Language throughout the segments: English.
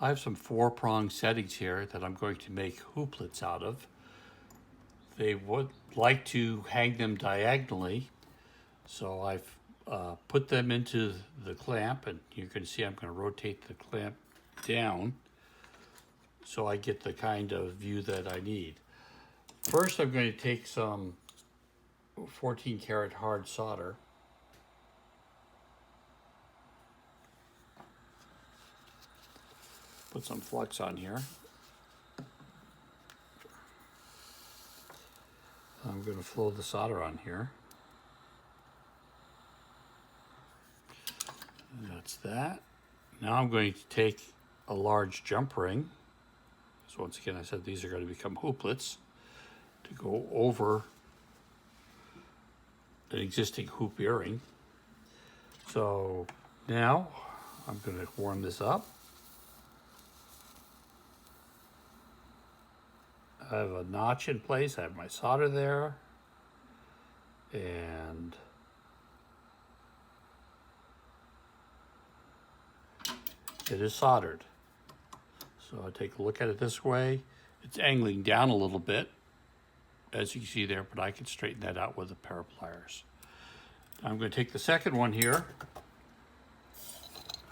I have some 4-prong settings here that I'm going to make hooplets out of. They would like to hang them diagonally, so I've put them into the clamp, and you can see I'm going to rotate the clamp down so I get the kind of view that I need. First, I'm going to take some 14 karat hard solder. Put some flux on here. I'm going to flow the solder on here. And that's that. Now I'm going to take a large jump ring. So once again, I said these are going to become hooplets to go over an existing hoop earring. So now I'm going to warm this up. I have a notch in place. I have my solder there. And it is soldered. So I take a look at it this way. It's angling down a little bit, as you can see there, but I can straighten that out with a pair of pliers. I'm going to take the second one here,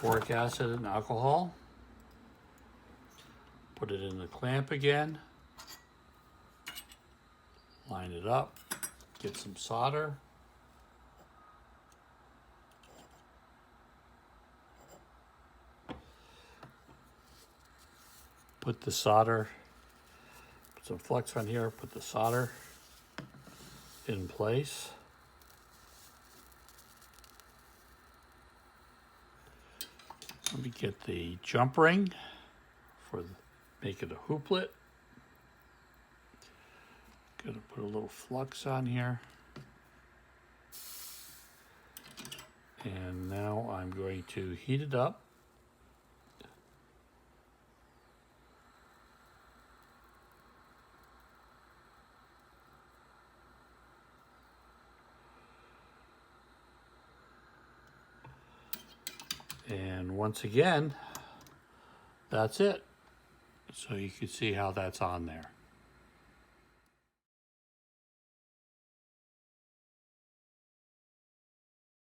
boric acid and alcohol, put it in the clamp again, line it up, get some solder, put the solder, put some flux on here, put the solder in place. Let me get the jump ring for make it a hooplet. Gonna put a little flux on here. And now I'm going to heat it up. And once again, that's it. So you can see how that's on there.